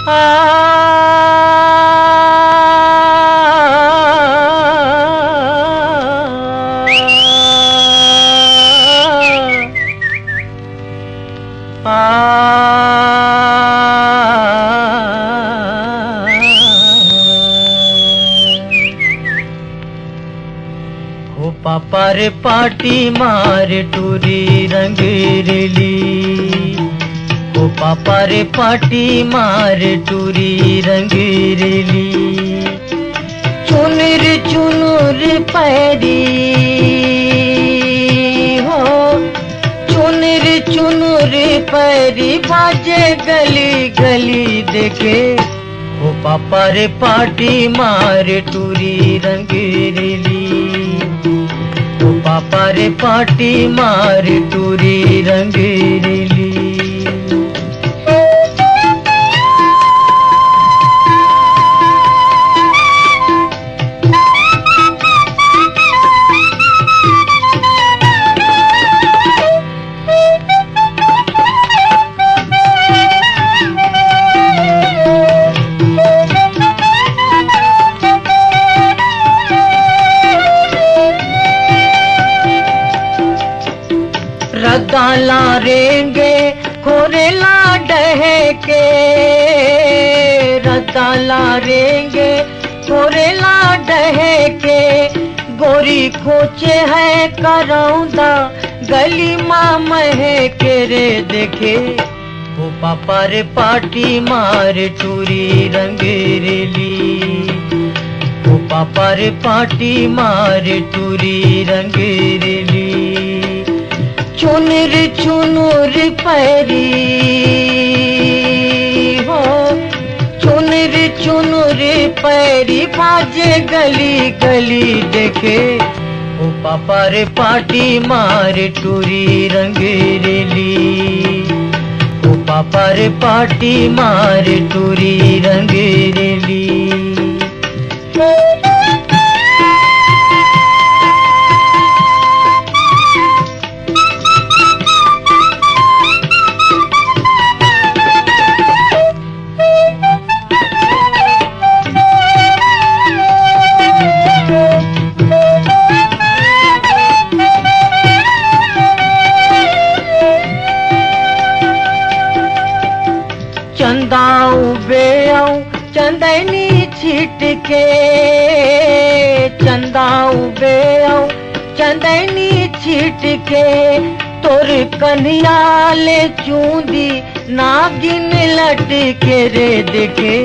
हो पापा रे पाटी मार टूरी रंगरेली, हो पापा रे पाटी मार टूरी रंगरेली। चुनर चुनर पैरी हो, चुनर चुनर पैरी बाजे गली गली देखे। हो पापा रे पाटी मार टूरी रंगरेली, हो पापा रे पाटी मार टूरी रंगरेली। रदाला रेंगे खोरेला डहके, रदाला रेंगे खोरेला डहके। गोरी खोचे है करौंदा गली माँ महके रे देखे। हो पापा रे पाटी मार टूरी रंगरेली, हो पापा रे पाटी मार टूरी रंगरेली। चुनर चुनर पैरी हो, चुनर चुनर पैरी बाजे गली गली देखे। हो पापा रे पाटी मार टूरी रंगरेली, हो पापा रे पाटी मार टूरी रंगरेली। चंदाऊ बेऊ चंदनी छिटके, चंदाऊ बेऊ चंदनी छिटके। तोर कन्हैया चूंदी नागिन लटके रे देखे।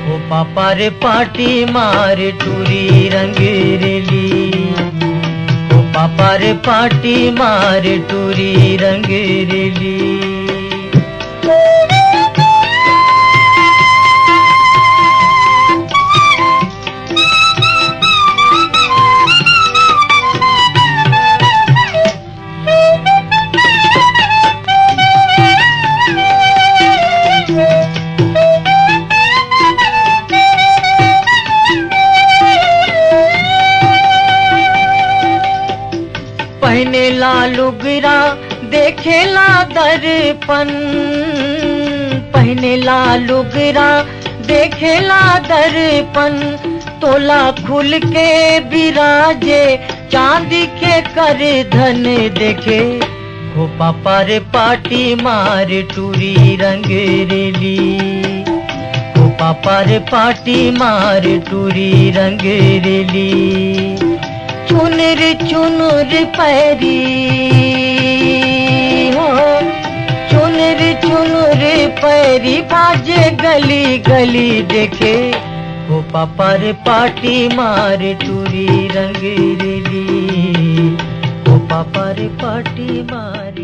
हो पापा रे पाटी मार टूरी रंगरेली, हो पापा रे पाटी मार टूरी रंगरेली। पहने लालू गिरा देखेला दर्पण, पहने लालू गिरा देखेला दर्पण। तोला खुल के बिराजे चांदी के कर धन देखे। हो पापा रे पाटी मार टूरी रंगरेली, हो पापा रे पाटी मार टूरी रंगरेली। चुनर चुनर पैरी हो, चुनर चुनर पैरी बाजे गली गली देखे। हो पापा रे पाटी मार टूरी रंगरेली, हो पापा रे पाटी मार